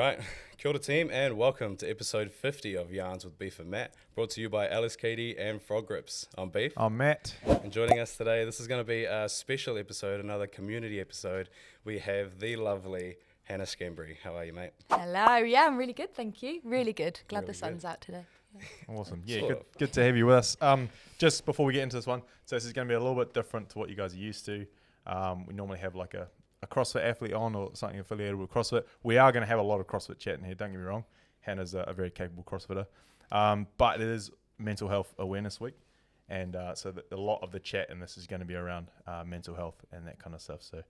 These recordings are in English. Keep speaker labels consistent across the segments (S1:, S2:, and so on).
S1: right, kia ora team, and welcome to episode 50 of Yarns with Beef and Matt, brought to you by Alice Katie and Frog Grips. I'm Beef.
S2: I'm Matt.
S1: And joining us today, this is going to be a special episode, another community episode. We have the lovely Hannah Schembri. How are you, mate?
S3: Hello, yeah, I'm really good, thank you. Really good. Glad
S1: Really
S3: the sun's
S1: good.
S3: out today.
S2: Awesome. Yeah,
S1: Sort of.
S2: good to have you with us. Just before we get into this one, so this is going to be a little bit different to what you guys are used to. We normally have like a CrossFit athlete on or something affiliated with CrossFit. We are going to have a lot of CrossFit chat in here, don't get me wrong. Hannah's a very capable CrossFitter. But it is Mental Health Awareness Week. And so a lot of the chat in this is going to be around mental health and that kind of stuff. So,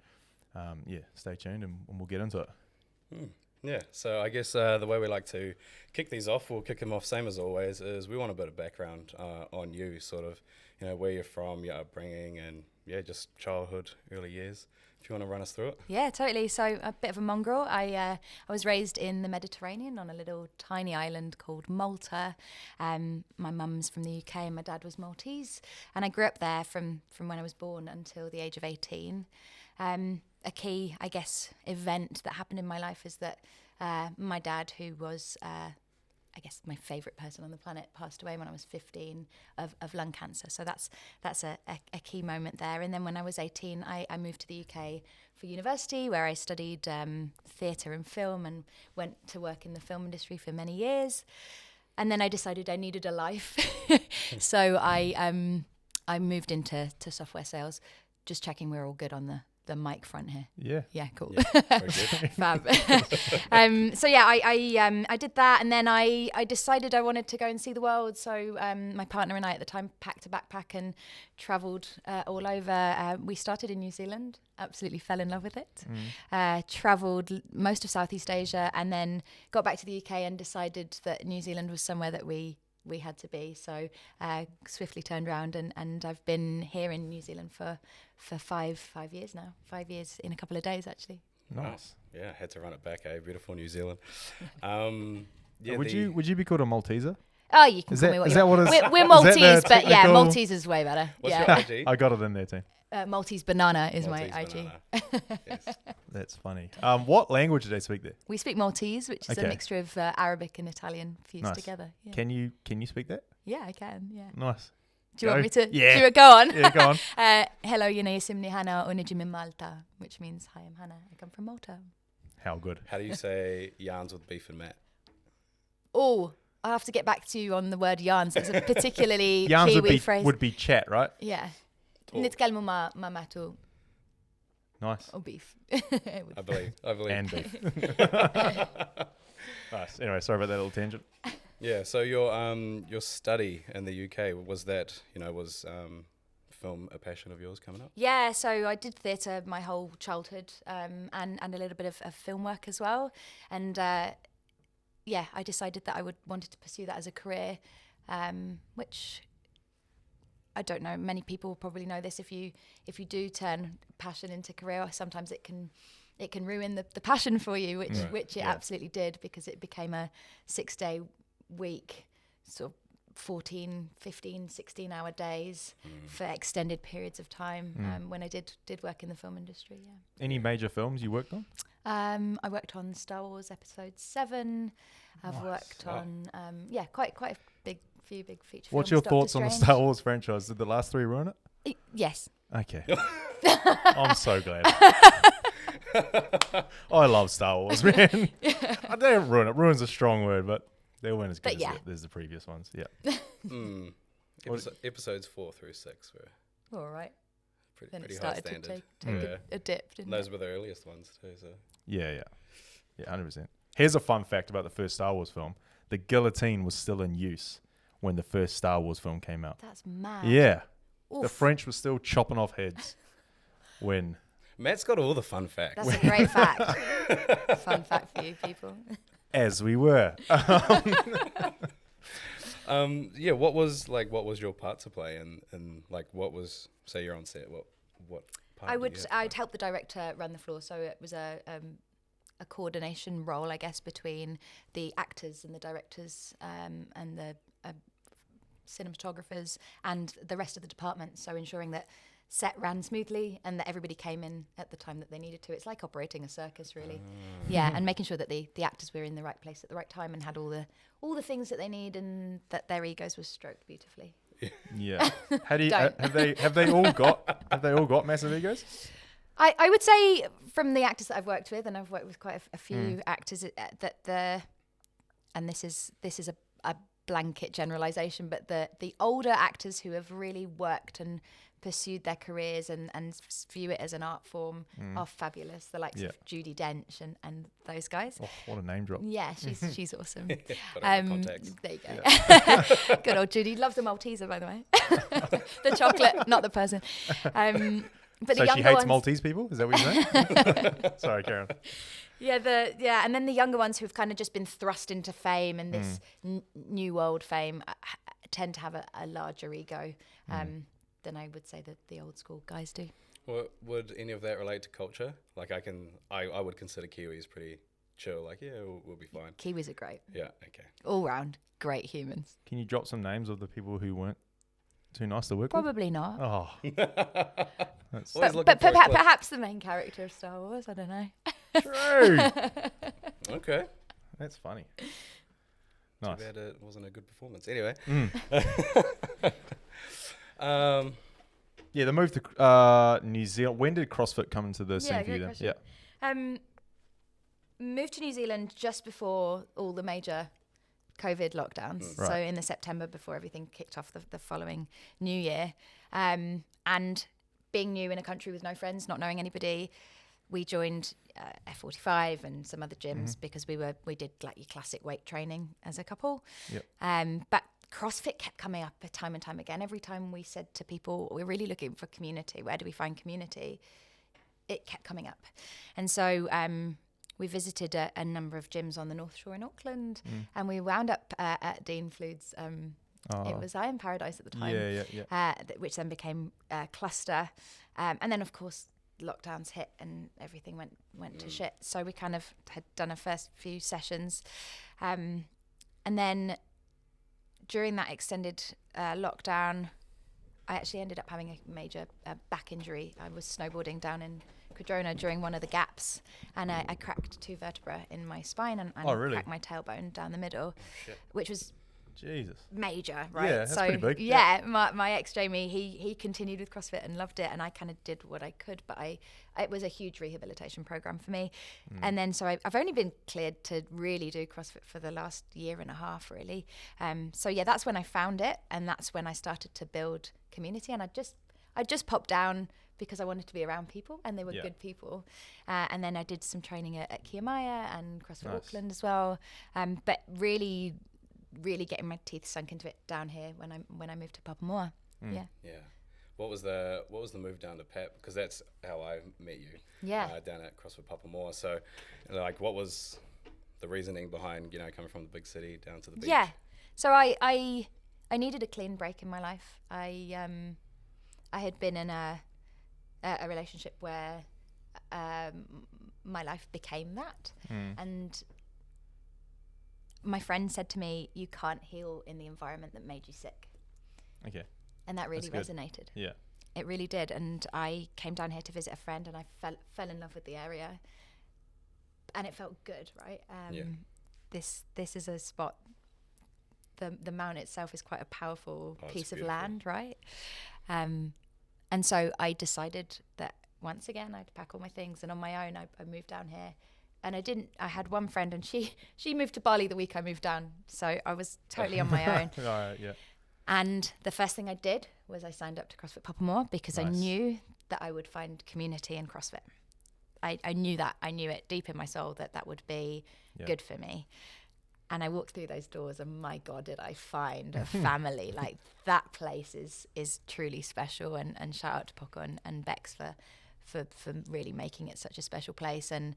S2: stay tuned and we'll get into it.
S1: Yeah, so I guess the way we like to kick these off, we'll kick them off same as always, is we want a bit of background on you, sort of, you know, where you're from, your upbringing, and yeah, just childhood, early years. If you want to run us through it.
S3: Yeah, totally. So a bit of a mongrel. I was raised in the Mediterranean on a little tiny island called Malta. My mum's from the UK and my dad was Maltese. And I grew up there from when I was born until the age of 18. A key, I guess, event that happened in my life is that my dad, who was, I guess, my favourite person on the planet, passed away when I was 15 of lung cancer. So that's a key moment there. And then when I was 18, I moved to the UK for university, where I studied theatre and film and went to work in the film industry for many years. And then I decided I needed a life. So I moved into software sales, just checking we're all good on the mic front here. Yeah, cool.
S1: Yeah, very good.
S3: Fab. So yeah, I did that, and then I decided I wanted to go and see the world. So my partner and I at the time packed a backpack and travelled all over. We started in New Zealand, absolutely fell in love with it. Travelled most of Southeast Asia, and then got back to the UK and decided that New Zealand was somewhere that we had to be. So swiftly turned around and I've been here in New Zealand for 5 years now. 5 years in a couple of days, actually.
S2: Nice.
S1: Yeah, had to run it back, beautiful New Zealand.
S2: Would you be called a Malteser?
S3: Oh, you can
S2: Is
S3: call
S2: that-
S3: me what
S2: is
S3: you
S2: that
S3: want.
S2: what it's-
S3: We're
S2: is that the
S3: Maltese, but yeah,
S2: technical-
S3: Maltese is way better.
S1: What's
S3: Yeah.
S1: your IG?
S2: I got it in there too.
S3: Maltese banana is
S1: Maltese
S3: my IG.
S1: banana. Yes.
S2: That's funny. What language do they speak there?
S3: We speak Maltese, which is
S2: Okay.
S3: a mixture of Arabic and Italian fused
S2: Nice.
S3: together. Yeah.
S2: Can you speak that?
S3: Yeah, I can. Yeah.
S2: Nice.
S3: Do you want me to?
S2: Yeah.
S3: Do you go on?
S2: Yeah, go on.
S3: Hello, Simni Hannah Unijim in Malta, which means hi, I'm Hannah. I come from Malta.
S2: How good.
S1: How do you say Yarns with Beef and Matt?
S3: Oh, I have to get back to you on the word yarns. It's a particularly
S2: Yarns
S3: Kiwi phrase.
S2: would be chat, right?
S3: Yeah.
S1: Talk.
S3: Nitkellmu ma matu
S2: Nice.
S3: or beef.
S1: I believe.
S2: And beef. Nice. Anyway, sorry about that little tangent.
S1: Yeah, so your study in the UK, was that, was film a passion of yours coming up?
S3: Yeah, so I did theatre my whole childhood, and a little bit of film work as well. And yeah, I decided that I wanted to pursue that as a career, which I don't know. Many people probably know this. If you do turn passion into career, sometimes it can ruin the passion for you, which it absolutely did, because it became a 6-day week, sort of 14, 15, 16-hour days for extended periods of time when I did work in the film industry. Yeah.
S2: Any major films you worked on?
S3: I worked on Star Wars Episode 7. I've
S2: Nice.
S3: worked on quite a few big feature
S2: What's
S3: films.
S2: your
S3: Doctor
S2: thoughts on the
S3: Strange.
S2: Star Wars franchise? Did the last 3 ruin it?
S3: Yes.
S2: Okay. I'm so glad. I love Star Wars, man. They don't ruin it. Ruin's a strong word, but they weren't as good
S3: But
S2: as the previous ones. Yeah.
S1: Episodes 4 through 6 were
S3: All right. Then
S1: pretty
S3: it
S1: high
S3: started to
S1: standard.
S3: take a dip, didn't
S1: Those
S3: it?
S1: were the earliest ones too. So
S2: Yeah, 100%. Here's a fun fact about the first Star Wars film. The guillotine was still in use when the first Star Wars film came out.
S3: That's mad.
S2: Yeah. The
S3: Oof.
S2: French were still chopping off heads when...
S1: Matt's got all the fun facts.
S3: That's a great fact. Fun fact for you people.
S2: As we were.
S1: Yeah, what was your part to play, and like what was, say you're on set, what part did you have to
S3: I'd
S1: play?
S3: help the director run the floor, so it was a coordination role, I guess, between the actors and the directors and the cinematographers and the rest of the department. So ensuring that set ran smoothly and that everybody came in at the time that they needed to. It's like operating a circus, really. Yeah, and making sure that the actors were in the right place at the right time and had all the things that they need, and that their egos were stroked beautifully.
S2: Yeah. How do you, have they all got massive egos?
S3: I would say from the actors that I've worked with, and I've worked with quite a few actors, and this is a blanket generalization, but the older actors who have really worked and pursued their careers and view it as an art form are fabulous. The likes of Judi Dench and those guys.
S2: Oh, what a name drop.
S3: Yeah, she's awesome.
S1: There you
S3: go. Yeah. Good old Judy. Loves the Malteser, by the way. The chocolate, not the person. But
S2: so
S3: the
S2: she hates
S3: ones,
S2: Maltese people? Is that what you're saying? Sorry, Karen.
S3: Yeah, and then the younger ones who've kind of just been thrust into fame and this new world fame tend to have a larger ego than I would say that the old school guys do.
S1: Well, would any of that relate to culture? Like I would consider Kiwis pretty chill. Like, yeah, we'll be fine.
S3: Kiwis are great.
S1: Yeah, okay.
S3: All round, great humans.
S2: Can you drop some names of the people who weren't too nice to work
S3: Probably not.
S2: with? Oh.
S3: But perhaps the main character of Star Wars, I don't know.
S2: True.
S1: Okay.
S2: That's funny.
S1: Too
S2: Nice.
S1: bad it wasn't a good performance. Anyway.
S2: Yeah, the move to New Zealand. When did CrossFit come into the scene for you then?
S3: Question.
S2: Yeah.
S3: Moved to New Zealand just before all the major COVID lockdowns.
S2: Right.
S3: So in the September before everything kicked off the following New Year. And being new in a country with no friends, not knowing anybody, we joined F45 and some other gyms because we did like your classic weight training as a couple.
S2: Yep.
S3: But CrossFit kept coming up time and time again. Every time we said to people, we're really looking for community. Where do we find community? It kept coming up. And so we visited a number of gyms on the North Shore in Auckland, and we wound up at Dean Flood's. It was Iron Paradise at the time, which then became Cluster. And then, of course, lockdowns hit and everything went to shit. So we kind of had done a first few sessions. And then during that extended lockdown, I actually ended up having a major back injury. I was snowboarding down in Cardrona during one of the gaps, and I cracked 2 vertebrae in my spine and
S2: really?
S3: cracked my tailbone down the middle, which was
S2: Jesus.
S3: major, right?
S2: Yeah, that's pretty big.
S3: Yeah, my ex Jamie, he continued with CrossFit and loved it, and I kind of did what I could, but it was a huge rehabilitation program for me. And then so I've only been cleared to really do CrossFit for the last year and a half, really. So yeah, that's when I found it, and that's when I started to build community. And I just popped down because I wanted to be around people, and they were good people. And then I did some training at Kiamaya and CrossFit Auckland as well. But really getting my teeth sunk into it down here when I moved to Papamoa. Yeah.
S1: What was the move down to Pap? Because that's how I met you.
S3: Yeah.
S1: Down at CrossFit Papamoa. So, like, what was the reasoning behind coming from the big city down to the beach?
S3: Yeah. So I needed a clean break in my life. I had been in a relationship where my life became that, and my friend said to me, "You can't heal in the environment that made you sick."
S2: Okay.
S3: And that really resonated.
S2: Yeah.
S3: It really did. And I came down here to visit a friend, and I fell in love with the area, and it felt good, right? This is a spot. The mount itself is quite a powerful piece of land, right? And so I decided that once again I'd pack all my things, and on my own I moved down here. And I had one friend, and she moved to Bali the week I moved down, so I was totally on my own.
S2: Yeah.
S3: And the first thing I did was I signed up to CrossFit Papamoa because I knew that I would find community in CrossFit. I knew that. I knew it deep in my soul that would be good for me. And I walked through those doors, and my God, did I find a family. Like, that place is truly special. And shout out to Poco and Bex for really making it such a special place. And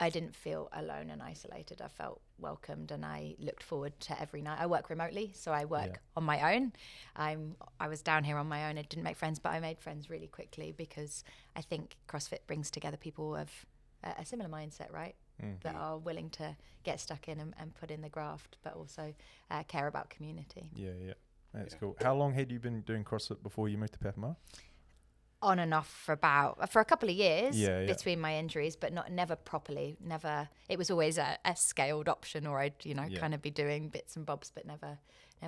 S3: I didn't feel alone and isolated. I felt welcomed, and I looked forward to every night. I work remotely, so I work on my own. I was down here on my own. I didn't make friends, but I made friends really quickly because I think CrossFit brings together people of a similar mindset, right? That are willing to get stuck in and put in the graft, but also care about community.
S2: Yeah. That's cool. How long had you been doing CrossFit before you moved to Papamoa?
S3: On and off for a couple of years
S2: between
S3: my injuries, but never properly. Never. It was always a scaled option, or I'd kind of be doing bits and bobs, but never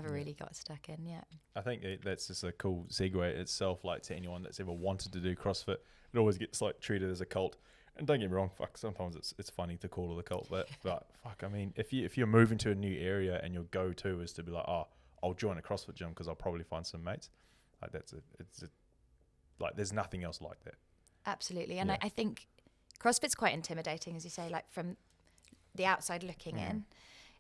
S3: really got stuck in yet.
S2: I think that's just a cool segue itself. Like, to anyone that's ever wanted to do CrossFit, it always gets like treated as a cult. And don't get me wrong, fuck, sometimes it's funny to call it a cult, but fuck, I mean, if you're moving to a new area and your go-to is to be like, oh, I'll join a CrossFit gym because I'll probably find some mates, like like there's nothing else like that.
S3: Absolutely. And I think CrossFit's quite intimidating, as you say, like from the outside looking in.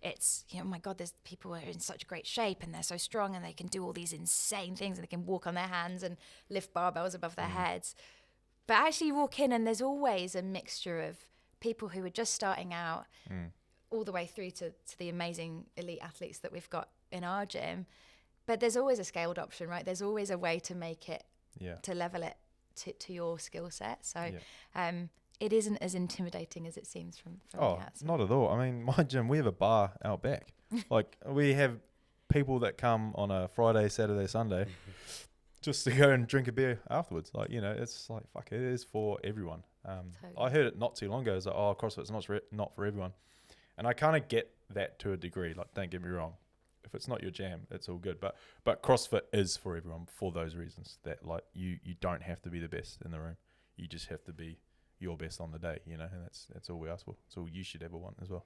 S3: It's, oh my God, there's people who are in such great shape and they're so strong and they can do all these insane things and they can walk on their hands and lift barbells above their heads. But actually you walk in and there's always a mixture of people who are just starting out all the way through to the amazing elite athletes that we've got in our gym. But there's always a scaled option, right? There's always a way to make it, to level it to your skill set. So it isn't as intimidating as it seems from the outside.
S2: Not at all. I mean, my gym, we have a bar out back. Like, we have people that come on a Friday, Saturday, Sunday just to go and drink a beer afterwards. Like, it's like, fuck, it is for everyone. Totally. I heard it not too long ago. It's like, oh, CrossFit's not for everyone. And I kind of get that to a degree. Like, don't get me wrong. If it's not your jam, it's all good. But CrossFit is for everyone for those reasons. That, like, you don't have to be the best in the room. You just have to be your best on the day, and that's all we ask for. It's all you should ever want as well.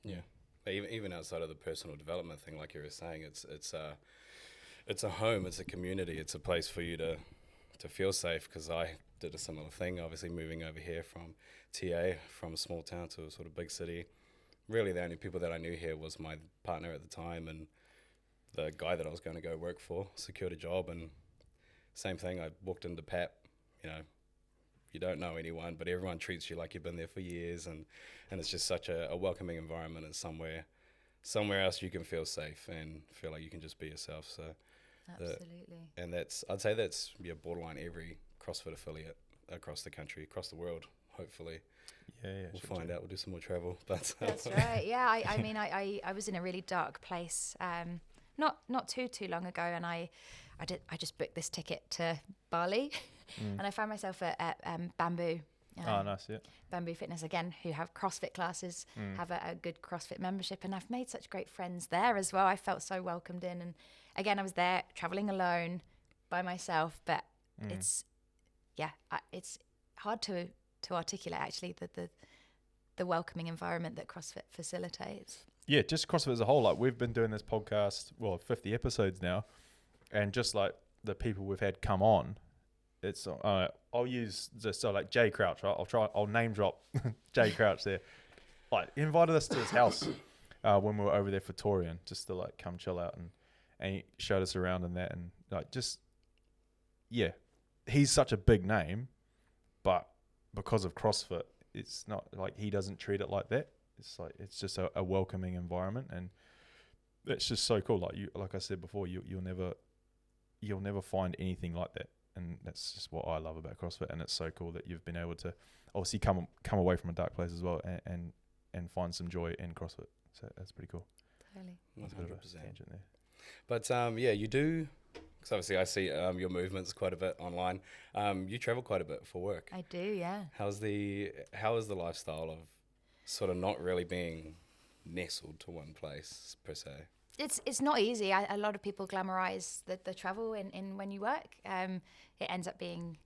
S1: Yeah. Even outside of the personal development thing, like you were saying, it's a home, it's a community, it's a place for you to feel safe, because I did a similar thing, obviously moving over here from TA, from a small town to a sort of big city. Really the only people that I knew here was my partner at the time and the guy that I was going to go work for, secured a job, and same thing, I walked into Pap, you don't know anyone, but everyone treats you like you've been there for years, and it's just such a welcoming environment, and somewhere else you can feel safe and feel like you can just be yourself. So
S3: absolutely.
S1: And I'd say that's borderline every CrossFit affiliate across the country, across the world, hopefully.
S2: Yeah,
S1: we'll find out. We'll do some more travel, but
S3: that's right. Yeah, I mean, I was in a really dark place not too long ago, and I just booked this ticket to Bali, and I found myself at Bamboo.
S2: Nice, yeah.
S3: Bamboo Fitness, again, who have CrossFit classes, have a good CrossFit membership, and I've made such great friends there as well. I felt so welcomed in, and again, I was there traveling alone by myself, but it's hard to articulate actually the welcoming environment that CrossFit facilitates.
S2: Yeah, just CrossFit as a whole. Like, we've been doing this podcast, 50 episodes now, and just like the people we've had come on, it's I'll use just like Jay Crouch, right? I'll name drop Jay Crouch there. Like, he invited us to his house when we were over there for Torian, just to like come chill out, and he showed us around and that, and like, just, yeah, he's such a big name, but because of CrossFit, it's not like he doesn't treat it like that. It's like, it's just a welcoming environment, and it's just so cool. Like I said before, you'll never find anything like that, and that's just what I love about CrossFit. And it's so cool that you've been able to obviously come away from a dark place as well, and find some joy in CrossFit. So that's pretty cool.
S3: Totally.
S1: 100%. Tangent there. But you do. Because obviously I see your movements quite a bit online. You travel quite a bit for work.
S3: I do, yeah.
S1: How is the lifestyle of sort of not really being nestled to one place per se?
S3: It's not easy. A lot of people glamorize the travel in when you work. It ends up being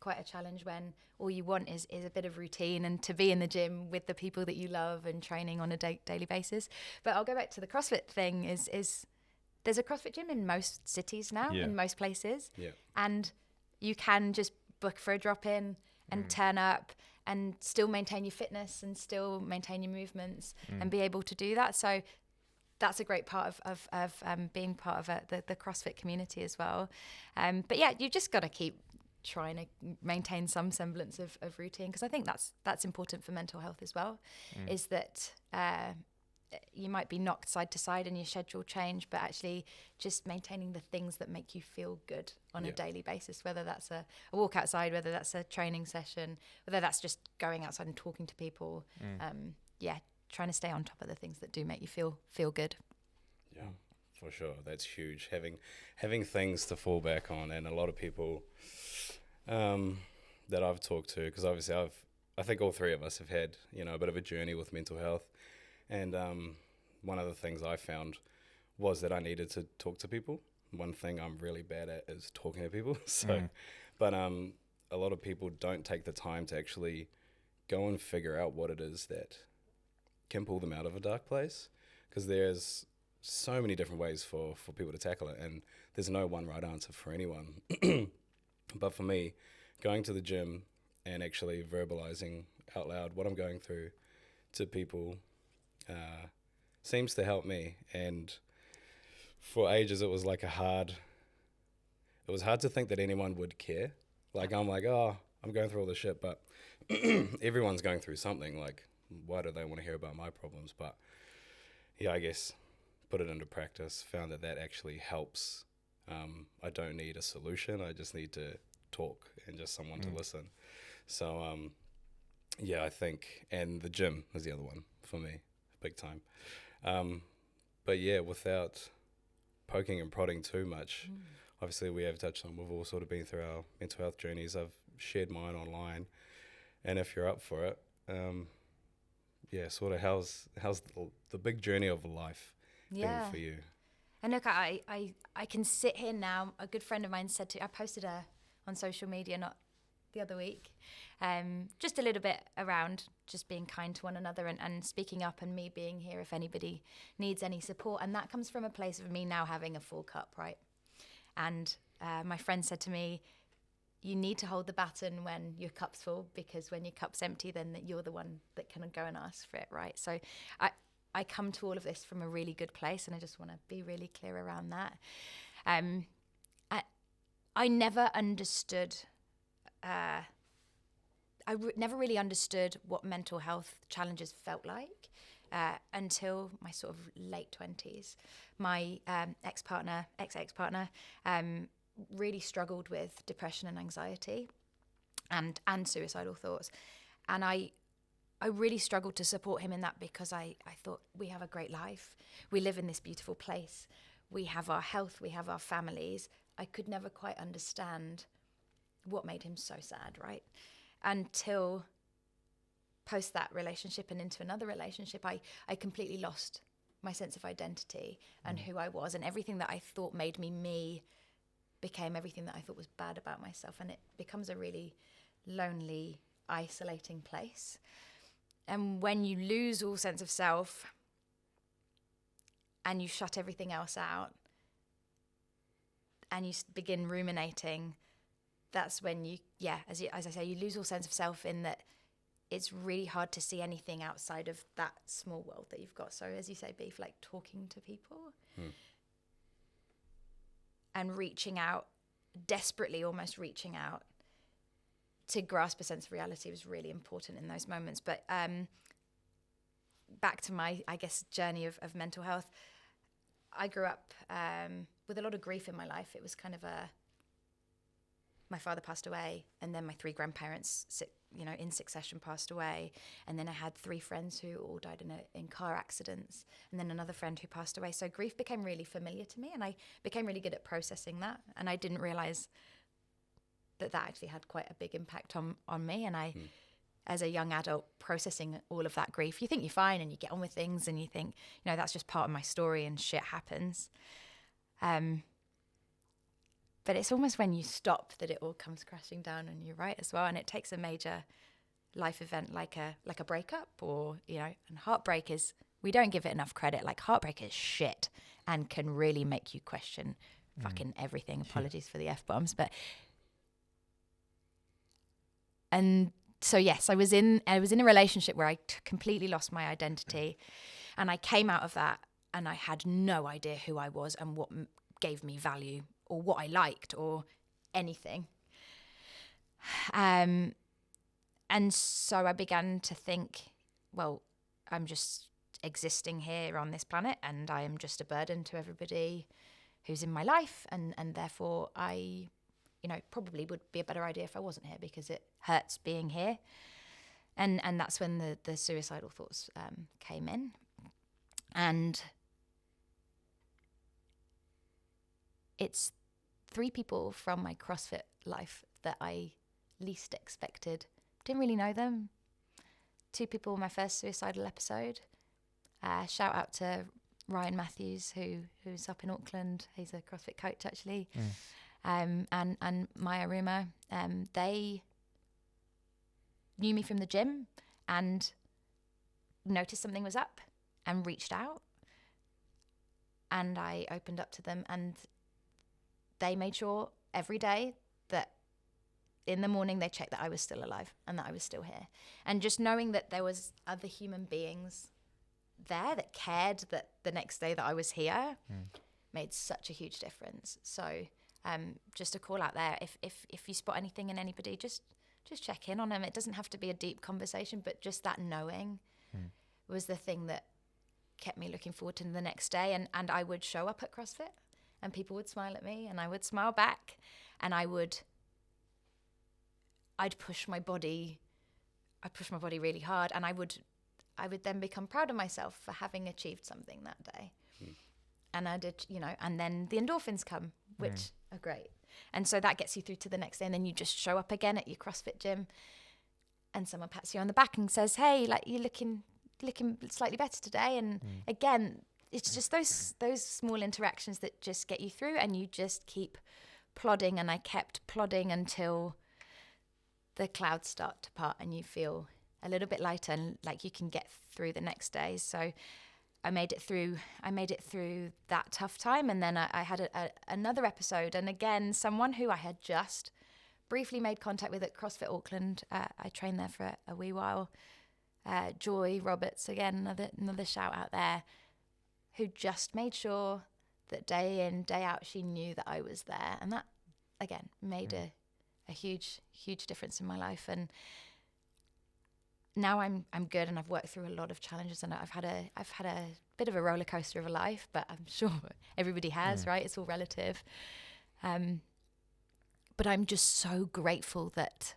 S3: quite a challenge when all you want is a bit of routine and to be in the gym with the people that you love and training on a daily basis. But I'll go back to the CrossFit thing. Is there's a CrossFit gym in most cities now, in most places.
S1: Yeah.
S3: And you can just book for a drop-in and turn up and still maintain your fitness and still maintain your movements and be able to do that. So that's a great part of being part of the CrossFit community as well. But yeah, you just got to keep trying to maintain some semblance of routine, because I think that's important for mental health as well, is that you might be knocked side to side and your schedule change, but actually just maintaining the things that make you feel good on a daily basis, whether that's a walk outside, whether that's a training session, whether that's just going outside and talking to people. Trying to stay on top of the things that do make you feel good.
S1: Yeah, for sure. That's huge. Having things to fall back on, and a lot of people that I've talked to, because obviously I think all three of us have had, a bit of a journey with mental health, and one of the things I found was that I needed to talk to people. One thing I'm really bad at is talking to people. But a lot of people don't take the time to actually go and figure out what it is that can pull them out of a dark place, because there's so many different ways for people to tackle it, and there's no one right answer for anyone. But for me, going to the gym and actually verbalizing out loud what I'm going through to people seems to help me. And for ages, it was hard to think that anyone would care. Like, I'm like, oh, I'm going through all this shit, but everyone's going through something. Like, why do they want to hear about my problems? But yeah, I guess put it into practice, found that actually helps. I don't need a solution. I just need to talk and just someone to listen. So, yeah, I think, and the gym is the other one for me, big time. But yeah, without poking and prodding too much, obviously we have touched on, we've all sort of been through our mental health journeys. I've shared mine online, and if you're up for it, yeah, sort of how's the big journey of life been for you?
S3: And look, I can sit here now. A good friend of mine said I posted on social media not the other week, just a little bit around just being kind to one another and speaking up, and me being here if anybody needs any support. And that comes from a place of me now having a full cup, right? And my friend said to me, you need to hold the baton when your cup's full, because when your cup's empty, then you're the one that can go and ask for it, right? So I come to all of this from a really good place, and I just want to be really clear around that. I never understood, never really understood what mental health challenges felt like until my sort of late 20s. My ex-partner, really struggled with depression and anxiety and suicidal thoughts. And I really struggled to support him in that, because I thought, we have a great life. We live in this beautiful place. We have our health. We have our families. I could never quite understand what made him so sad, right? Until post that relationship and into another relationship, I completely lost my sense of identity and who I was, and everything that I thought made me became everything that I thought was bad about myself. And it becomes a really lonely, isolating place. And when you lose all sense of self and you shut everything else out and you begin ruminating, that's when as I say, you lose all sense of self, in that it's really hard to see anything outside of that small world that you've got. So as you say, Beef, like talking to people and reaching out, desperately almost reaching out to grasp a sense of reality was really important in those moments. But back to my, I guess, journey of mental health. I grew up with a lot of grief in my life. It was kind of my father passed away, and then my three grandparents, in succession passed away. And then I had three friends who all died in car accidents, and then another friend who passed away. So grief became really familiar to me, and I became really good at processing that. And I didn't realize that actually had quite a big impact on me. And I, as a young adult, processing all of that grief, you think you're fine and you get on with things, and you think, that's just part of my story and shit happens. But it's almost when you stop that it all comes crashing down on you, right, as well. And it takes a major life event like a breakup, or, and heartbreak is, we don't give it enough credit. Like, heartbreak is shit and can really make you question fucking everything. Apologies for the F-bombs. And so, yes, I was in a relationship where I completely lost my identity, and I came out of that and I had no idea who I was and what gave me value, or what I liked, or anything. And so I began to think, well, I'm just existing here on this planet, and I am just a burden to everybody who's in my life, and therefore I, probably would be a better idea if I wasn't here, because it hurts being here. And that's when the suicidal thoughts came in. And it's 3 people from my CrossFit life that I least expected. Didn't really know them. 2 people in my first suicidal episode. Shout out to Ryan Matthews, who's up in Auckland. He's a CrossFit coach, actually. And Maya Ruma. They knew me from the gym and noticed something was up and reached out. And I opened up to them, and they made sure every day that in the morning they checked that I was still alive and that I was still here. And just knowing that there was other human beings there that cared that the next day that I was here made such a huge difference. So just a call out there, if you spot anything in anybody, just check in on them. It doesn't have to be a deep conversation, but just that knowing was the thing that kept me looking forward to the next day. And I would show up at CrossFit and people would smile at me and I would smile back, and I'd push my body really hard, and I would then become proud of myself for having achieved something that day. And I did, and then the endorphins come, which are great. And so that gets you through to the next day, and then you just show up again at your CrossFit gym and someone pats you on the back and says, hey, like, you're looking slightly better today. And again, it's just those small interactions that just get you through, and you just keep plodding. And I kept plodding until the clouds start to part and you feel a little bit lighter and like you can get through the next day. So I made it through that tough time. And then I had another episode, and again, someone who I had just briefly made contact with at CrossFit Auckland. I trained there for a wee while. Joy Roberts, again, another shout out there, who just made sure that day in, day out, she knew that I was there. And that, again, made a huge, huge difference in my life. And now I'm good, and I've worked through a lot of challenges, and I've had a bit of a roller coaster of a life, but I'm sure everybody has, right? It's all relative. But I'm just so grateful that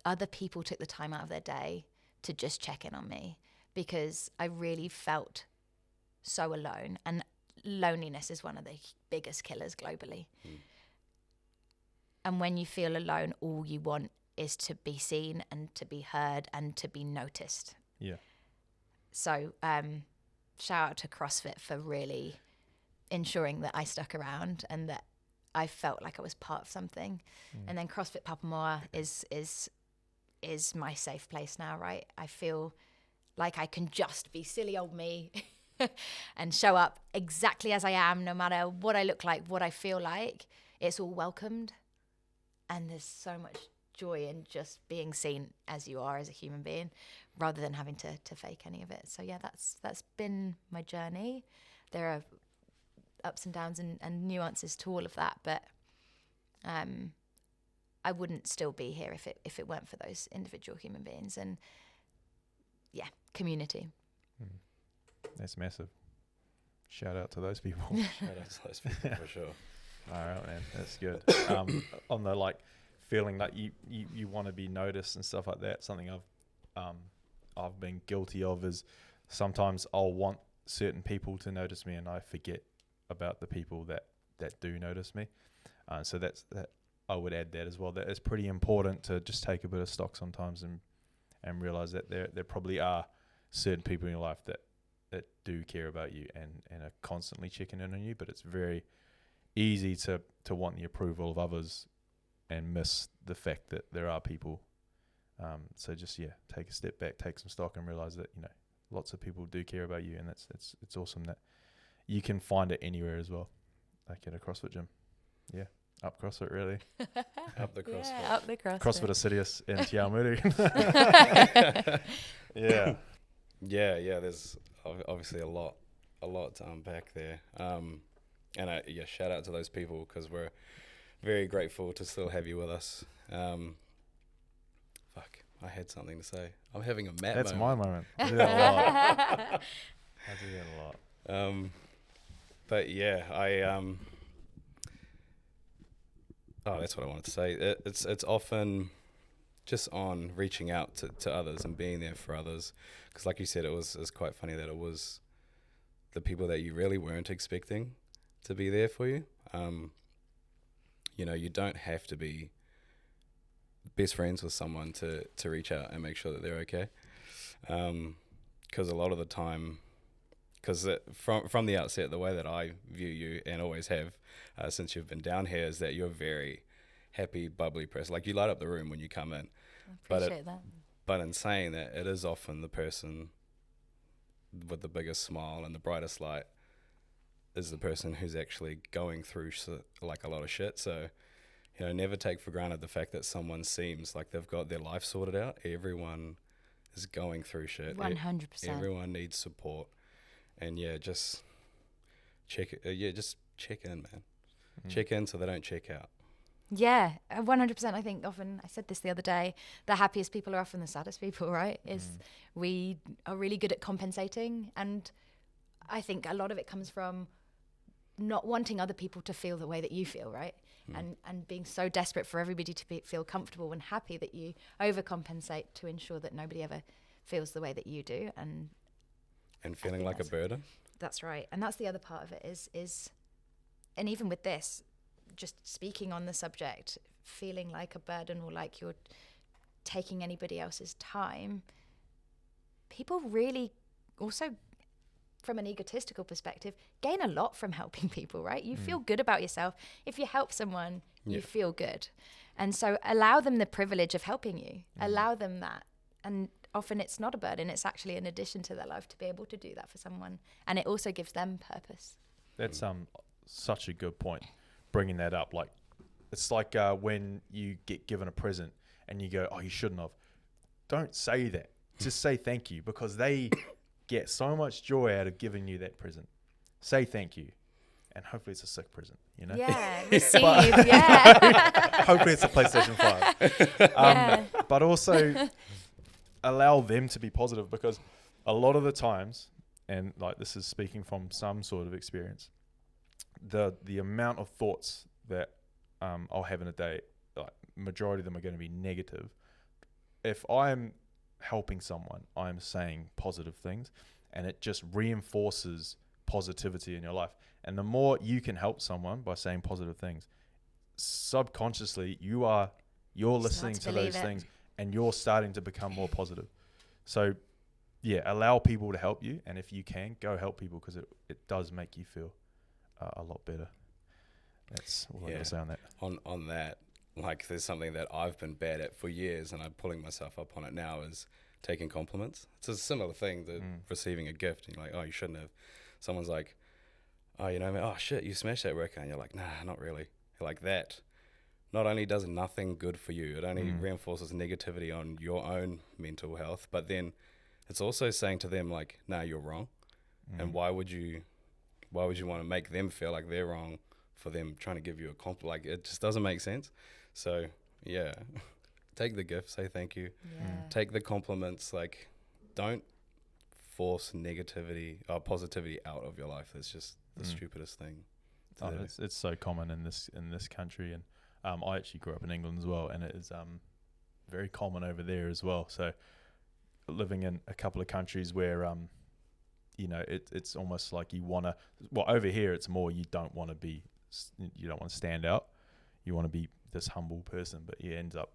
S3: other people took the time out of their day to just check in on me, because I really felt so alone, and loneliness is one of the biggest killers globally. And when you feel alone, all you want is to be seen and to be heard and to be noticed.
S2: Yeah.
S3: So shout out to CrossFit for really ensuring that I stuck around and that I felt like I was part of something. And then CrossFit Papamoa is my safe place now, right? I feel like I can just be silly old me and show up exactly as I am, no matter what I look like, what I feel like. It's all welcomed. And there's so much joy in just being seen as you are as a human being, rather than having to fake any of it. So yeah, that's been my journey. There are ups and downs and nuances to all of that, but I wouldn't still be here if it weren't for those individual human beings. And yeah, community.
S2: That's massive. Shout out to those people.
S1: Shout out to those people for sure.
S2: All right, man, that's good. On the like feeling like you want to be noticed and stuff like that, something I've been guilty of is sometimes I'll want certain people to notice me and I forget about the people that do notice me. So that I would add that as well. That it's pretty important to just take a bit of stock sometimes and realize that there probably are certain people in your life that do care about you and are constantly checking in on you, but it's very easy to want the approval of others and miss the fact that there are people. So just take a step back, take some stock, and realize that lots of people do care about you, and it's awesome that you can find it anywhere as well, like at a CrossFit gym. Yeah, up CrossFit really.
S1: Up the CrossFit.
S3: Yeah, up the CrossFit.
S2: CrossFit Assidious in Te Aomuru. Yeah.
S1: Yeah. There's obviously a lot to unpack there. And shout out to those people, because we're very grateful to still have you with us. I had something to say. I'm having a Matt
S2: That's
S1: moment.
S2: my moment. I do that a lot.
S1: But yeah, that's what I wanted to say. It's often just on reaching out to others and being there for others, because like you said, it's quite funny that it was the people that you really weren't expecting to be there for you. You know, you don't have to be best friends with someone to reach out and make sure that they're okay. Because a lot of the time, because from the outset, the way that I view you and always have since you've been down here is that you're a very happy, bubbly person. Like, you light up the room when you come in.
S3: I appreciate that.
S1: But in saying that, it is often the person with the biggest smile and the brightest light is the person who's actually going through like a lot of shit. So, you know, never take for granted the fact that someone seems like they've got their life sorted out. Everyone is going through shit.
S3: 100%.
S1: Everyone needs support. And yeah, just check it. Just check in, man. Check in so they don't check out.
S3: Yeah, 100%. I think often, I said this the other day, the happiest people are often the saddest people, right? We are really good at compensating. And I think a lot of it comes from not wanting other people to feel the way that you feel, right? And being so desperate for everybody to feel comfortable and happy that you overcompensate to ensure that nobody ever feels the way that you do. And
S1: feeling like a burden.
S3: That's right. And that's the other part of it is and even with this, just speaking on the subject, feeling like a burden or like you're taking anybody else's time, people really also, from an egotistical perspective, gain a lot from helping people, right? You feel good about yourself. If you help someone, you feel good. And so allow them the privilege of helping you. Allow them that. And often it's not a burden. It's actually an addition to their life to be able to do that for someone. And it also gives them purpose.
S2: That's such a good point, bringing that up. Like, it's like when you get given a present and you go, oh, you shouldn't have. Don't say that. Just say thank you, because they get so much joy out of giving you that present. Say thank you. And hopefully it's a sick present, you know?
S3: Yeah, receive, yeah.
S2: Hopefully it's a PlayStation 5. But also allow them to be positive, because a lot of the times, and like this is speaking from some sort of experience, the amount of thoughts that I'll have in a day, like majority of them are going to be negative. If I'm helping someone, I'm saying positive things, and it just reinforces positivity in your life. And the more you can help someone by saying positive things, subconsciously you're listening to those things, and you're starting to become more positive. So yeah, allow people to help you, and if you can, go help people, because it does make you feel a lot better. That's all I gotta say on that.
S1: On that, like, there's something that I've been bad at for years, and I'm pulling myself up on it now, is taking compliments. It's a similar thing to receiving a gift, and you're like, oh, you shouldn't have. Someone's like, oh, you know, oh shit, you smashed that workout, and you're like, nah, not really. You're like, that not only does nothing good for you, it only reinforces negativity on your own mental health, but then it's also saying to them, like, nah, you're wrong. And why would you want to make them feel like they're wrong for them trying to give you a compliment? Like, it just doesn't make sense. So yeah, take the gift, say thank you. Take the compliments. Like, don't force negativity or positivity out of your life. It's just the stupidest thing.
S2: It's so common in this country, and I actually grew up in England as well, and it is very common over there as well. So living in a couple of countries where you know, it's almost like you want to, well, over here it's more you don't want to stand out, you want to be this humble person, but it ends up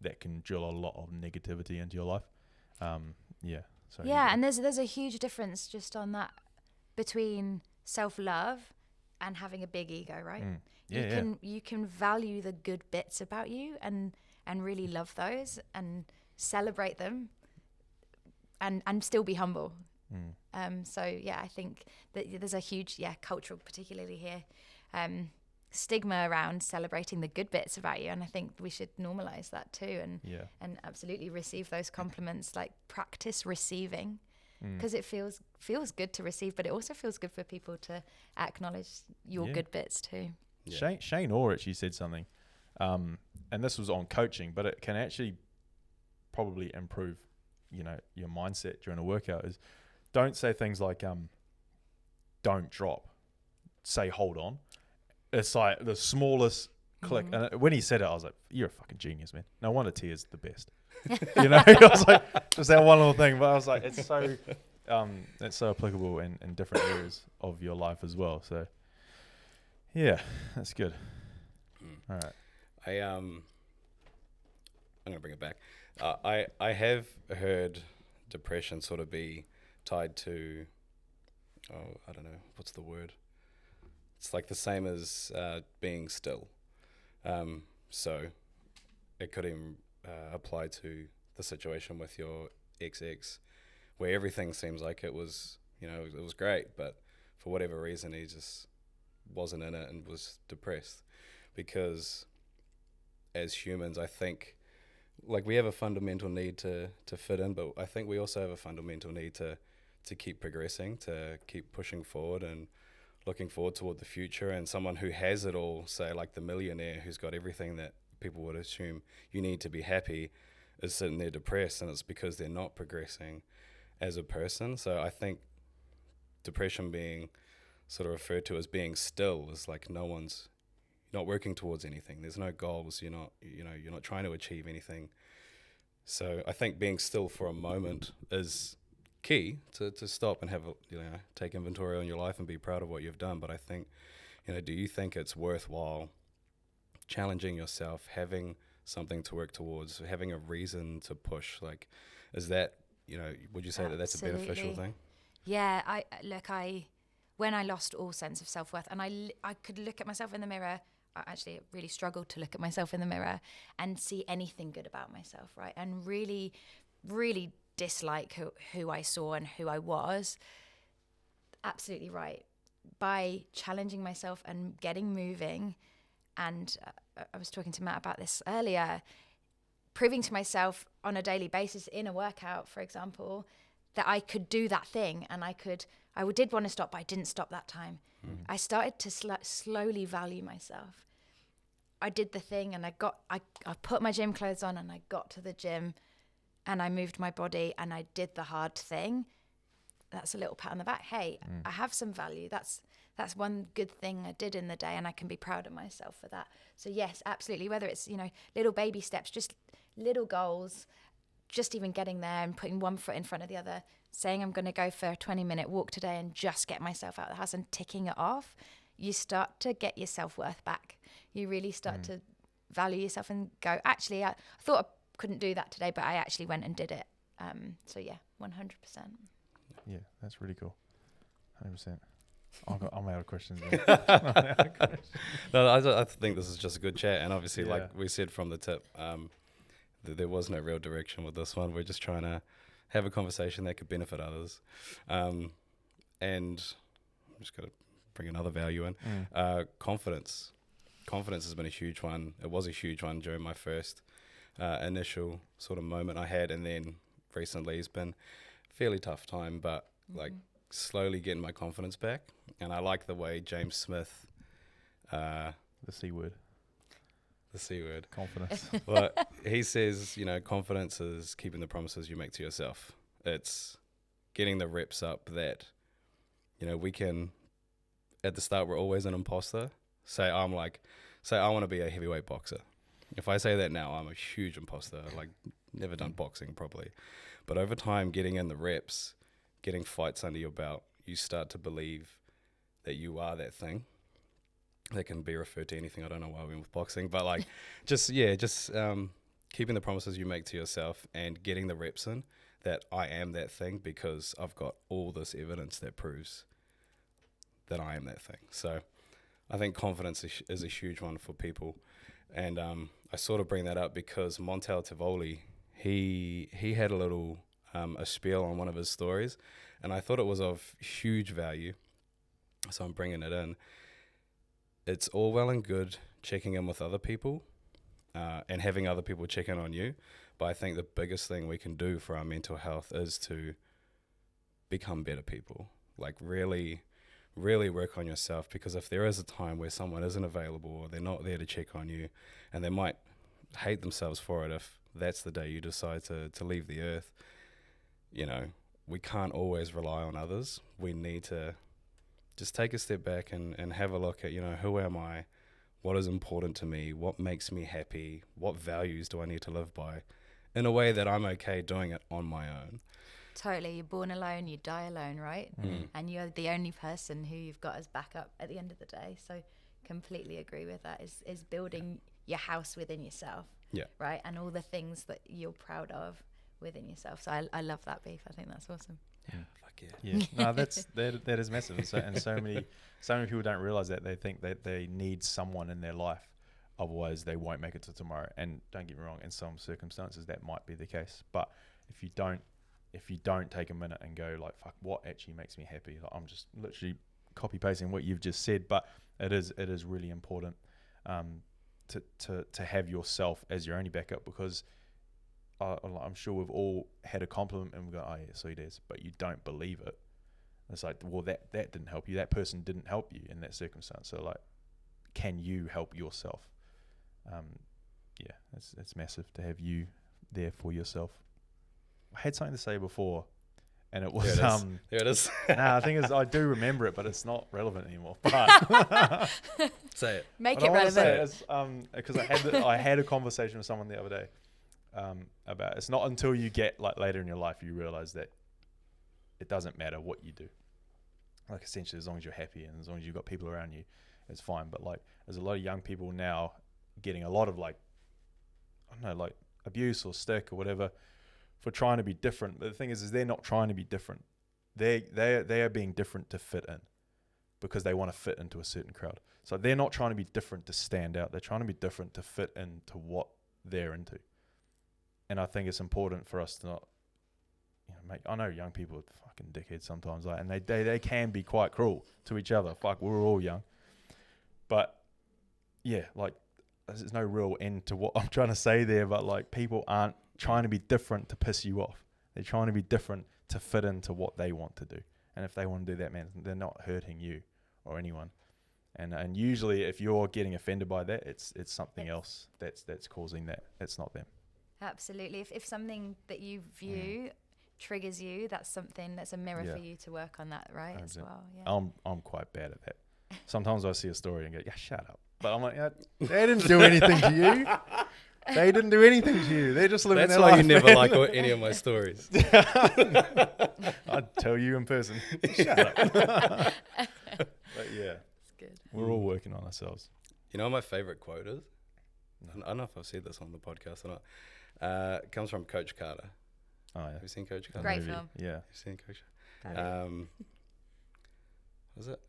S2: that can drill a lot of negativity into your life. And
S3: there's a huge difference just on that between self-love and having a big ego, right? You can value the good bits about you and really love those and celebrate them and still be humble. I think that there's a huge cultural, particularly here, stigma around celebrating the good bits about you, and I think we should normalize that too, and absolutely receive those compliments. Like, practice receiving, because it feels good to receive, but it also feels good for people to acknowledge your good bits too.
S2: Shane Orr actually said something, and this was on coaching, but it can actually probably improve, you know, your mindset during a workout. Is don't say things like don't drop, say hold on. It's like the smallest click. And when he said it, I was like, you're a fucking genius, man. No wonder Tia's the best. You know, I was like, just that one little thing. But I was like, it's so applicable in different areas of your life as well. So Yeah, that's good. All right.
S1: I'm gonna bring it back. I have heard depression sort of be tied to, I don't know, what's the word? It's like the same as being still. So it could even apply to the situation with your ex, where everything seems like it was, it was great, but for whatever reason he just wasn't in it and was depressed. Because as humans, I think, like, we have a fundamental need to fit in, but I think we also have a fundamental need to keep progressing, to keep pushing forward and looking forward toward the future. And someone who has it all, say like the millionaire who's got everything that people would assume you need to be happy, is sitting there depressed, and it's because they're not progressing as a person. So I think depression being sort of referred to as being still is like you're not working towards anything. There's no goals. You're not trying to achieve anything. So I think being still for a moment is key to stop and have take inventory on your life and be proud of what you've done. But I think, do you think it's worthwhile challenging yourself, having something to work towards, having a reason to push? Like, is that, would you say that that's a beneficial thing?
S3: Yeah, when I lost all sense of self-worth, and I could look at myself in the mirror, I actually really struggled to look at myself in the mirror and see anything good about myself, right? And really, really dislike who I saw and who I was. Absolutely right. By challenging myself and getting moving, and I was talking to Matt about this earlier, proving to myself on a daily basis in a workout, for example, that I could do that thing, and I did want to stop, but I didn't stop that time. I started to slowly value myself. I did the thing, and I put my gym clothes on, and I got to the gym, and I moved my body, and I did the hard thing. That's a little pat on the back. Hey, I have some value. That's one good thing I did in the day, and I can be proud of myself for that. So yes, absolutely. Whether it's, little baby steps, just little goals, just even getting there and putting one foot in front of the other, saying I'm going to go for a 20-minute walk today and just get myself out of the house and ticking it off, you start to get your self-worth back. You really start to value yourself and go, actually, I thought I couldn't do that today, but I actually went and did it. So yeah, 100%.
S2: Yeah, that's really cool. 100%. I'm out of questions.
S1: No, I think this is just a good chat, and obviously, like we said from the tip, there was no real direction with this one. We're just trying to have a conversation that could benefit others, and I'm just going to bring another value in. Confidence has been a huge one. It was a huge one during my first initial sort of moment I had, and then recently it's been a fairly tough time, but like slowly getting my confidence back. And I like the way James Smith,
S2: the C word, confidence.
S1: Well, he says, confidence is keeping the promises you make to yourself. It's getting the reps up that, we can, at the start, we're always an imposter. Say I want to be a heavyweight boxer. If I say that now, I'm a huge imposter, like never done boxing properly. But over time, getting in the reps, getting fights under your belt, you start to believe that you are that thing. That can be referred to anything. I don't know why I went with boxing, but like, just keeping the promises you make to yourself and getting the reps in that I am that thing, because I've got all this evidence that proves that I am that thing. So I think confidence is a huge one for people. And I sort of bring that up because Montel Tivoli, he had a little a spiel on one of his stories, and I thought it was of huge value. So I'm bringing it in. It's all well and good checking in with other people and having other people check in on you. But I think the biggest thing we can do for our mental health is to become better people. Like really, really work on yourself, because if there is a time where someone isn't available or they're not there to check on you, and they might hate themselves for it if that's the day you decide to leave the earth, we can't always rely on others. We need to just take a step back and have a look at, who am I? What is important to me? What makes me happy? What values do I need to live by? In a way that I'm okay doing it on my own.
S3: Totally. You're born alone, you die alone, right? And you're the only person who you've got as backup at the end of the day. So completely agree with that. Is building your house within yourself.
S1: Yeah.
S3: Right. And all the things that you're proud of within yourself. So I love that, Beef. I think that's awesome.
S1: Fuck yeah.
S2: Yeah, no, that is massive, and so many people don't realize that. They think that they need someone in their life, otherwise they won't make it to tomorrow. And don't get me wrong, in some circumstances that might be the case, but if you don't take a minute and go like, fuck, what actually makes me happy? Like, I'm just literally copy pasting what you've just said, but it is really important to have yourself as your only backup, because I'm sure we've all had a compliment and we go, oh yeah, sweet as, but you don't believe it. It's like, well, that didn't help you. That person didn't help you in that circumstance. So like, can you help yourself? Yeah, it's massive to have you there for yourself. I had something to say before, and it was
S1: There it is.
S2: nah, the thing is, I do remember it, but it's not relevant anymore. But
S1: Say it.
S3: Make
S2: I
S3: it
S2: don't wanna say
S3: relevant.
S2: it, because I had a conversation with someone the other day about, it's not until you get like later in your life you realize that it doesn't matter what you do. Like essentially, as long as you're happy and as long as you've got people around you, it's fine. But like, there's a lot of young people now getting a lot of like, I don't know, like abuse or stick or whatever for trying to be different. But the thing is they're not trying to be different. They are being different to fit in, because they want to fit into a certain crowd. So they're not trying to be different to stand out. They're trying to be different to fit into what they're into. And I think it's important for us to not, I know young people are fucking dickheads sometimes, like, and they can be quite cruel to each other. Fuck, we're all young. But yeah, like, there's no real end to what I'm trying to say there, but like, people aren't trying to be different to piss you off. They're trying to be different to fit into what they want to do. And if they want to do that, man, they're not hurting you or anyone. And usually if you're getting offended by that, it's something else that's causing that. It's not them.
S3: Absolutely. If something that you view triggers you, that's a mirror for you to work on that, right?
S2: 100%.
S3: As well. Yeah.
S2: I'm quite bad at that. Sometimes I see a story and go, yeah, shut up. But I'm like, they didn't do anything to you. They didn't do anything to you. They're just living
S1: That's
S2: their
S1: why
S2: life.
S1: you never like any of my stories.
S2: I'd tell you in person. Shut up. But yeah,
S3: It's good.
S2: we're all working on ourselves.
S1: You know what my favorite quote is?
S2: No.
S1: I don't know if I've said this on the podcast or not. It comes from Coach Carter.
S2: Oh yeah,
S1: Have you seen Coach Carter?
S3: Great
S2: movie.
S3: film.
S2: Yeah.
S1: Have you seen Coach?
S2: Yeah.
S1: Was it?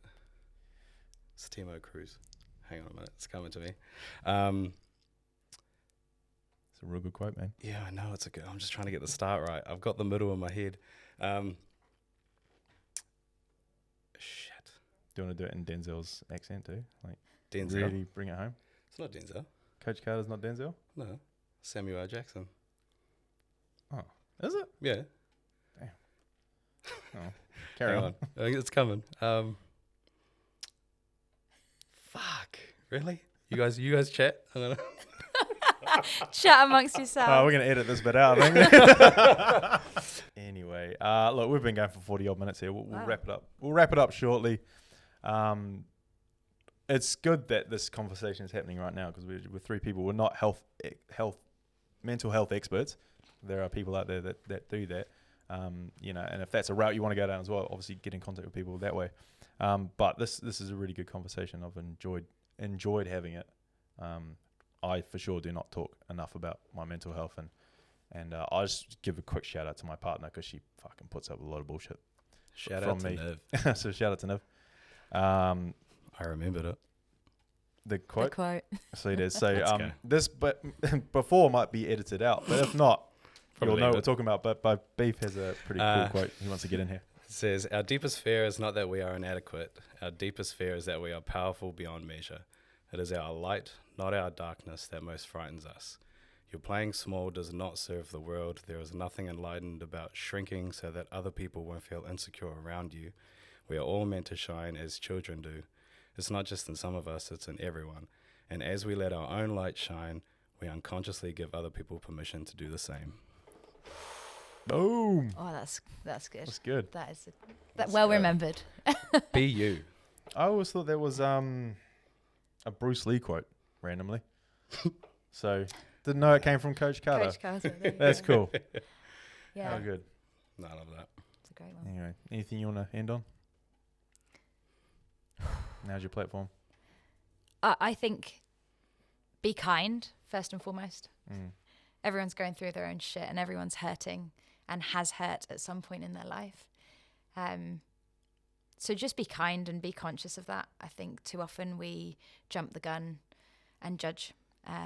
S1: It's Timo Cruz. Hang on a minute. It's coming to me.
S2: It's a real good quote, man.
S1: Yeah, I know. It's a good. I'm just trying to get the start right. I've got the middle in my head. Shit.
S2: Do you want to do it in Denzel's accent too? Like,
S1: Denzel.
S2: really bring it home?
S1: It's not Denzel.
S2: Coach Carter's not Denzel?
S1: No. Samuel L. Jackson.
S2: Oh, is it?
S1: Yeah.
S2: Oh, carry
S1: Hang
S2: on.
S1: I think it's coming. Fuck. Really? You guys chat? I'm gonna
S3: Chat amongst
S2: Oh,
S3: yourselves.
S2: we're going to edit this bit out, I think. Anyway, look, we've been going for 40 odd minutes here. We'll
S3: Wow.
S2: wrap it up. We'll wrap it up shortly. It's good that this conversation is happening right now, because we're three people. We're not mental health experts. There are people out there that do that. And if that's a route you want to go down as well, obviously get in contact with people that way. But this is a really good conversation. I've enjoyed having it. I for sure do not talk enough about my mental health, and I'll just give a quick shout out to my partner, because she fucking puts up with a lot of bullshit.
S1: shout
S2: From
S1: out to
S2: me.
S1: Nev.
S2: So shout out to Nev.
S1: I remembered it.
S2: The
S3: The
S2: quote.
S3: quote.
S2: So it is. So
S1: That's okay.
S2: this but before might be edited out, but if not,
S1: Probably
S2: you'll know what
S1: leave
S2: we're
S1: it.
S2: talking about. But Beef has a pretty cool quote he wants to get in here.
S1: It says, "Our deepest fear is not that we are inadequate. Our deepest fear is that we are powerful beyond measure. It is our light, not our darkness, that most frightens us. Your playing small does not serve the world. There is nothing enlightened about shrinking so that other people won't feel insecure around you. We are all meant to shine as children do. It's not just in some of us, it's in everyone. And as we let our own light shine, we unconsciously give other people permission to do the same."
S2: Boom.
S3: Oh, that's good.
S2: That's good.
S3: That is
S1: That's
S3: well
S1: good.
S3: remembered.
S1: Be you.
S2: I always thought that was a Bruce Lee quote randomly. So didn't know it came from Coach Carter.
S3: Coach Carter. there you
S2: That's
S3: go.
S2: cool.
S3: Yeah,
S2: Oh, good.
S1: No, I love that.
S3: it's a great one.
S2: Anyway, anything you want to end on? Now's your platform.
S3: I think be kind, first and foremost.
S2: Mm.
S3: Everyone's going through their own shit and everyone's hurting and has hurt at some point in their life. So just be kind and be conscious of that. I think too often we jump the gun and judge.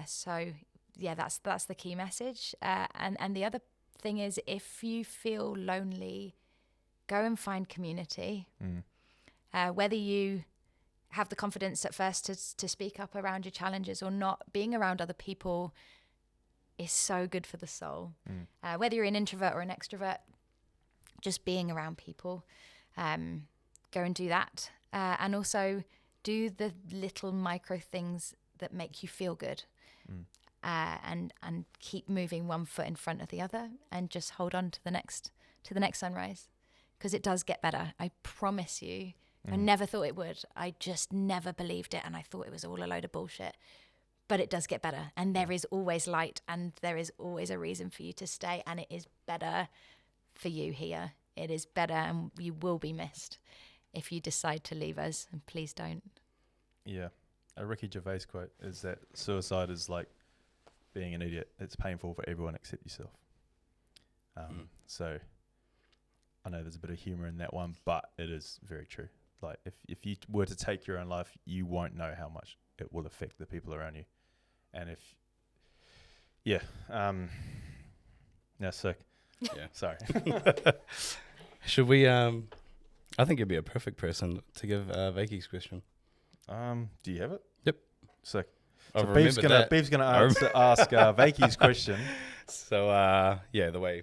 S3: So yeah, that's the key message. And the other thing is, if you feel lonely, go and find community. Whether you have the confidence at first to speak up around your challenges or not, being around other people is so good for the soul. Whether you're an introvert or an extrovert, just being around people, go and do that. And also do the little micro things that make you feel good. And keep moving one foot in front of the other and just hold on to the next sunrise, because it does get better. I promise you. I never thought it would. I just never believed it, and I thought it was all a load of bullshit. But it does get better, and there is always light, and there is always a reason for you to stay, and it is better for you here. It is better, and you will be missed if you decide to leave us, and please don't.
S2: Yeah. A Ricky Gervais quote is that suicide is like being an idiot. It's painful for everyone except yourself. So I know there's a bit of humor in that one, but it is very true. Like if you were to take your own life, you won't know how much it will affect the people around you. And sick.
S1: Yeah.
S2: Sorry.
S1: Should we? I think you'd be a perfect person to give Vaki's question.
S2: Do you have it?
S1: Yep.
S2: Sick.
S1: I
S2: So Beef's gonna ask Vaki's question.
S1: So the way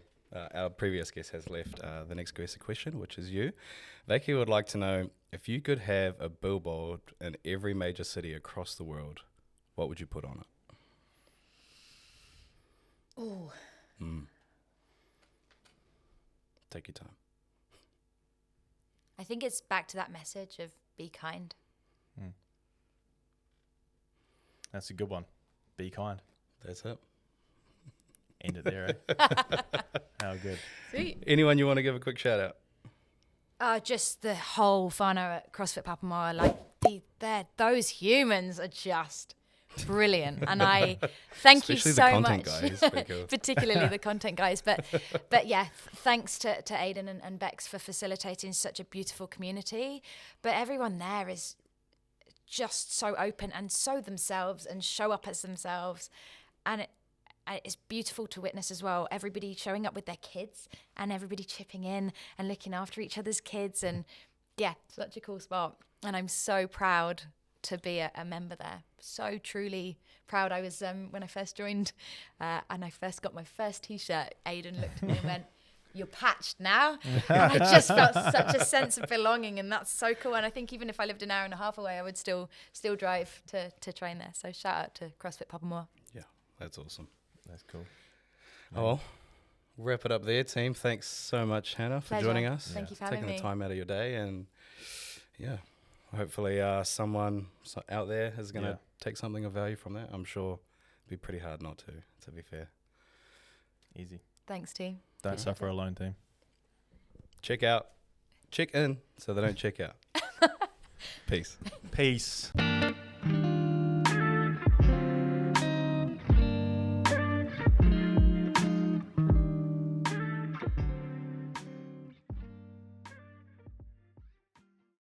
S1: our previous guest has left the next guest a question, which is you. Vaki would like to know, if you could have a billboard in every major city across the world, what would you put on it?
S3: Oh.
S1: Take your time.
S3: I think it's back to that message of be kind.
S2: That's a good one. Be kind.
S1: That's it.
S2: End it there, eh? How good.
S3: Sweet.
S1: Anyone you want to give a quick shout out?
S3: Just the whole whānau at CrossFit Papamoa. Like, those humans are just brilliant. And I thank you so
S1: Especially the
S3: much.
S1: content guys. Pretty cool.
S3: Particularly the content guys. But yeah, thanks to Aidan and Bex for facilitating such a beautiful community. But everyone there is just so open and so themselves and show up as themselves. And it's beautiful to witness as well. Everybody showing up with their kids and everybody chipping in and looking after each other's kids. And yeah, such a cool spot. And I'm so proud to be a member there. So truly proud. I was, when I first joined and I first got my first t-shirt, Aidan looked at me and went, "You're patched now." And I just felt such a sense of belonging, and that's so cool. And I think even if I lived an hour and a half away, I would still drive to train there. So shout out to CrossFit Papamoa.
S1: Yeah, that's awesome.
S2: That's cool.
S1: Oh, well, we'll wrap it up there, team. Thanks so much, Hannah, for
S3: Pleasure.
S1: joining us.
S3: Thank you for having
S1: taking
S3: me.
S1: the time out of your day. And yeah, hopefully someone out there is going to take something of value from that. I'm sure it'd be pretty hard not to be fair.
S2: Easy.
S3: Thanks, team.
S2: Don't
S3: Appreciate
S2: suffer
S3: it.
S2: alone, team.
S1: Check in so they don't check out. Peace.
S2: Peace.